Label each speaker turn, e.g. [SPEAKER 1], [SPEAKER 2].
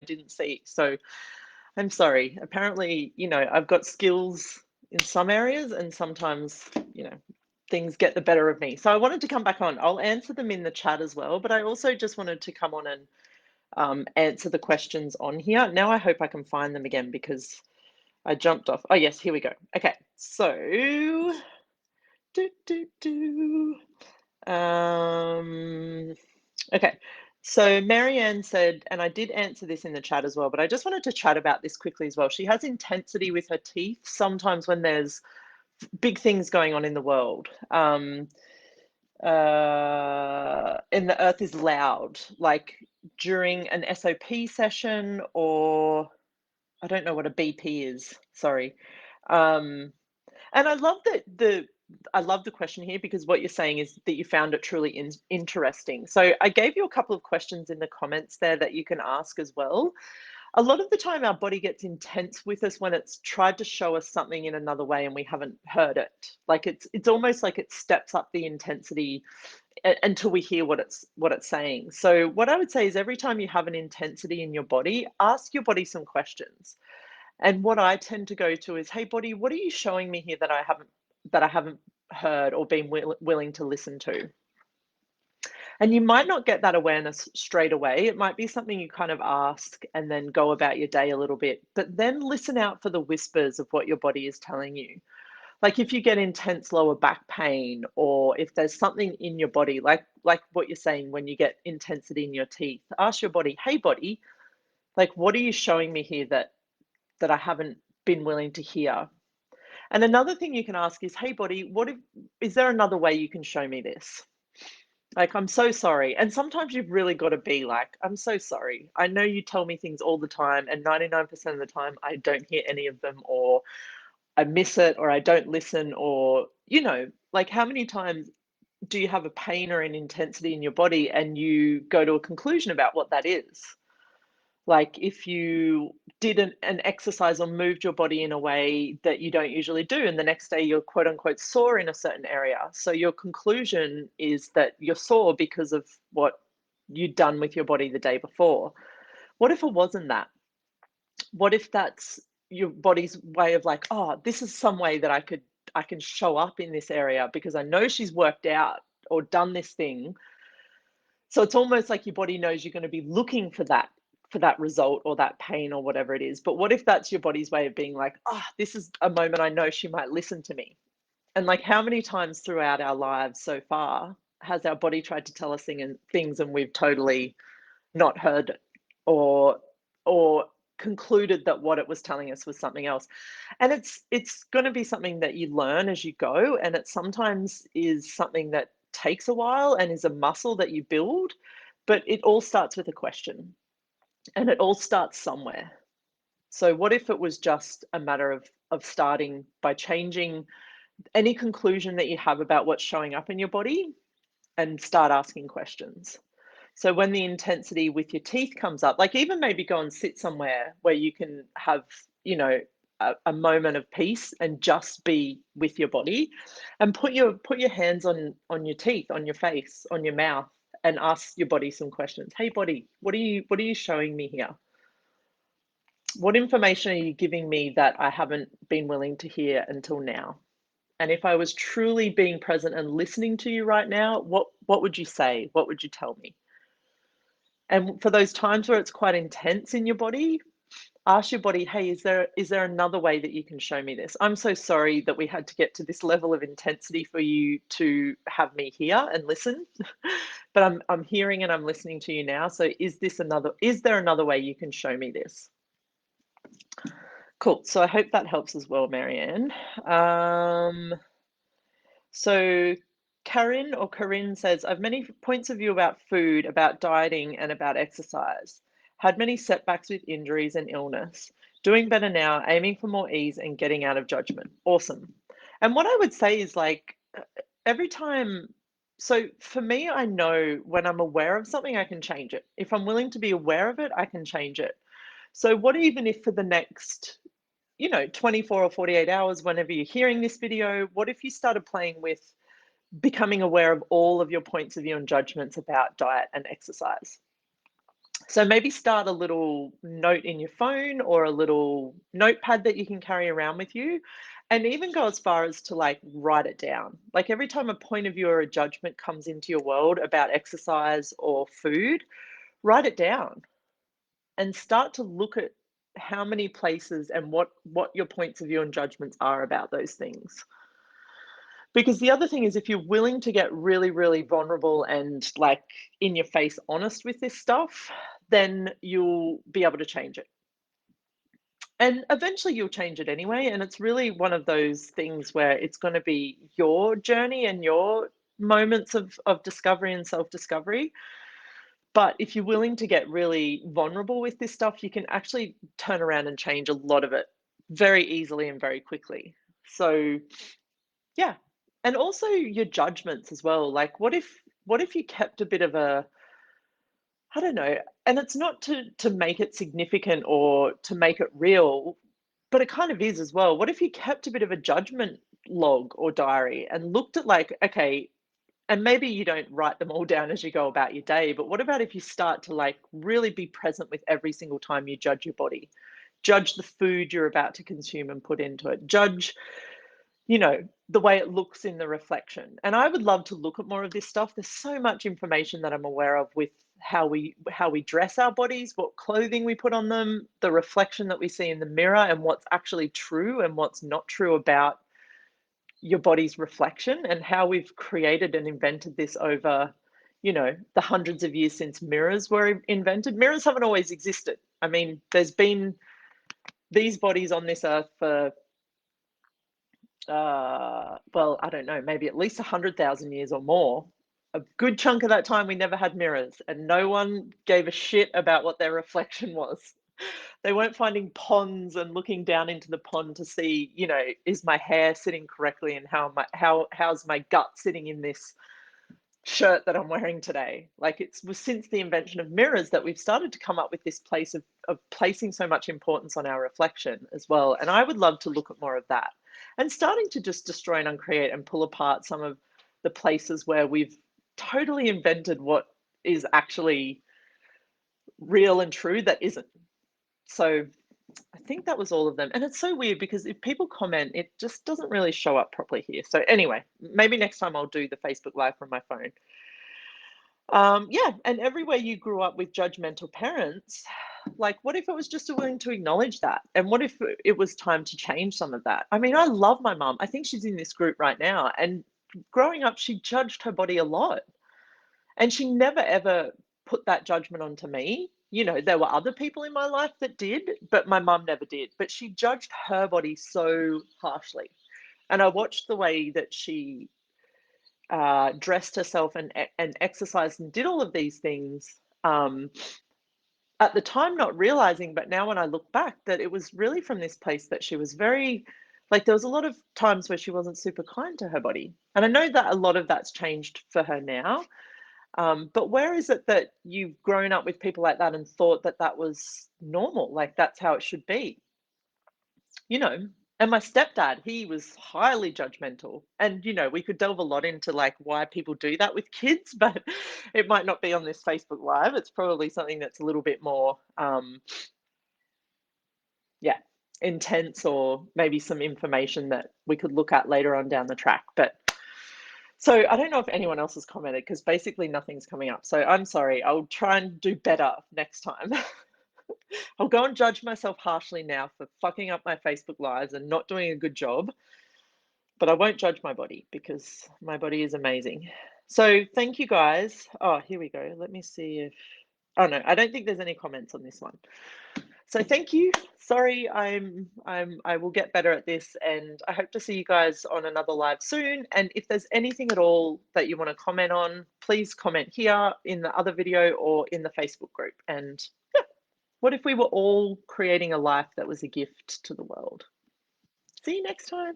[SPEAKER 1] didn't see. So I'm sorry. Apparently, I've got skills in some areas and sometimes, things get the better of me. So I wanted to come back on. I'll answer them in the chat as well, but I also just wanted to come on and answer the questions on here. Now I hope I can find them again because I jumped off. Oh, yes, here we go. Okay, so okay, so Marianne said, and I did answer this in the chat as well, but I just wanted to chat about this quickly as well. She has intensity with her teeth sometimes when there's big things going on in the world. And the earth is loud, like during an SOP session, or I don't know what a BP is, sorry. And I love I love the question here because what you're saying is that you found it truly interesting. So I gave you a couple of questions in the comments there that you can ask as well. A lot of the time our body gets intense with us when it's tried to show us something in another way and we haven't heard it. Like it's almost like it steps up the intensity until we hear what it's saying. So what I would say is every time you have an intensity in your body, ask your body some questions. And what I tend to go to is, hey body, what are you showing me here that I haven't heard or been willing to listen to? And you might not get that awareness straight away. It might be something you kind of ask and then go about your day a little bit, but then listen out for the whispers of what your body is telling you. Like if you get intense lower back pain, or if there's something in your body, like what you're saying, when you get intensity in your teeth, ask your body, hey body, like what are you showing me here that I haven't been willing to hear? And another thing you can ask is, hey body, is there another way you can show me this? Like, I'm so sorry. And sometimes you've really got to be like, I'm so sorry. I know you tell me things all the time, and 99% of the time I don't hear any of them, or I miss it, or I don't listen, or, like how many times do you have a pain or an intensity in your body and you go to a conclusion about what that is? Like if you did an exercise or moved your body in a way that you don't usually do, and the next day you're quote unquote sore in a certain area. So your conclusion is that you're sore because of what you'd done with your body the day before. What if it wasn't that? What if that's your body's way of like, oh, this is some way that I can show up in this area because I know she's worked out or done this thing. So it's almost like your body knows you're going to be looking for that result or that pain or whatever it is. But what if that's your body's way of being like, oh, this is a moment I know she might listen to me? And like how many times throughout our lives so far has our body tried to tell us things and we've totally not heard it, or concluded that what it was telling us was something else? And it's going to be something that you learn as you go, and it sometimes is something that takes a while and is a muscle that you build, but it all starts with a question, and it all starts somewhere. So what if it was just a matter of starting by changing any conclusion that you have about what's showing up in your body and start asking questions? So when the intensity with your teeth comes up, like even maybe go and sit somewhere where you can have, a moment of peace and just be with your body, and put your hands on your teeth, on your face, on your mouth, and ask your body some questions. Hey body, what are you showing me here? What information are you giving me that I haven't been willing to hear until now? And if I was truly being present and listening to you right now, what would you say? What would you tell me? And for those times where it's quite intense in your body, ask your body, hey, is there another way that you can show me this? I'm so sorry that we had to get to this level of intensity for you to have me here and listen. But I'm hearing and I'm listening to you now. So is there another way you can show me this? Cool. So I hope that helps as well, Marianne. So Corinne says, I've many points of view about food, about dieting, and about exercise. Had many setbacks with injuries and illness. Doing better now, aiming for more ease and getting out of judgment. Awesome. And what I would say is like every time, so for me, I know when I'm aware of something, I can change it. If I'm willing to be aware of it, I can change it. So what even if for the next 24 or 48 hours, whenever you're hearing this video, what if you started playing with becoming aware of all of your points of view and judgments about diet and exercise? So maybe start a little note in your phone or a little notepad that you can carry around with you, and even go as far as to like write it down. Like every time a point of view or a judgment comes into your world about exercise or food, write it down and start to look at how many places and what your points of view and judgments are about those things. Because the other thing is, if you're willing to get really, really vulnerable and like in your face honest with this stuff, then you'll be able to change it. And eventually you'll change it anyway. And it's really one of those things where it's going to be your journey and your moments of discovery and self discovery. But if you're willing to get really vulnerable with this stuff, you can actually turn around and change a lot of it very easily and very quickly. So, yeah. And also your judgments as well. Like what if you kept a bit of a, I don't know, and it's not to make it significant or to make it real, but it kind of is as well. What if you kept a bit of a judgment log or diary and looked at like, okay, and maybe you don't write them all down as you go about your day, but what about if you start to like really be present with every single time you judge your body? Judge the food you're about to consume and put into it. Judge, the way it looks in the reflection. And I would love to look at more of this stuff. There's so much information that I'm aware of with how we dress our bodies, what clothing we put on them, the reflection that we see in the mirror, and what's actually true and what's not true about your body's reflection, and how we've created and invented this over, the hundreds of years since mirrors were invented. Mirrors haven't always existed. I mean, there's been these bodies on this earth for well, I don't know, maybe at least 100,000 years or more. A good chunk of that time, we never had mirrors, and no one gave a shit about what their reflection was. They weren't finding ponds and looking down into the pond to see, is my hair sitting correctly, and how's my gut sitting in this shirt that I'm wearing today. Like it was since the invention of mirrors that we've started to come up with this place of placing so much importance on our reflection as well. And I would love to look at more of that and starting to just destroy and uncreate and pull apart some of the places where we've totally invented what is actually real and true that isn't. So I think that was all of them. And it's so weird because if people comment, it just doesn't really show up properly here. So anyway, maybe next time I'll do the Facebook Live from my phone. Yeah, and everywhere you grew up with judgmental parents, like what if it was just willing to acknowledge that? And what if it was time to change some of that? I mean, I love my mum. I think she's in this group right now. And growing up, she judged her body a lot. And she never ever put that judgment onto me. There were other people in my life that did, but my mum never did. But she judged her body so harshly. And I watched the way that she dressed herself and exercised and did all of these things, at the time not realizing, but now when I look back, that it was really from this place that she was very, like, there was a lot of times where she wasn't super kind to her body. And I know that a lot of that's changed for her now. But where is it that you've grown up with people like that and thought that that was normal, like that's how it should be? you know and my stepdad, he was highly judgmental, and we could delve a lot into like why people do that with kids, but it might not be on this Facebook Live. It's probably something that's a little bit more yeah, intense, or maybe some information that we could look at later on down the track. But so I don't know if anyone else has commented, because basically nothing's coming up, so I'm sorry. I'll try and do better next time. I'll go and judge myself harshly now for fucking up my Facebook Lives and not doing a good job, but I won't judge my body because my body is amazing. So thank you guys. Oh, here we go. Let me see if. Oh no, I don't think there's any comments on this one. So thank you. Sorry, I will get better at this, and I hope to see you guys on another live soon. And if there's anything at all that you want to comment on, please comment here in the other video or in the Facebook group. And yeah, what if we were all creating a life that was a gift to the world? See you next time.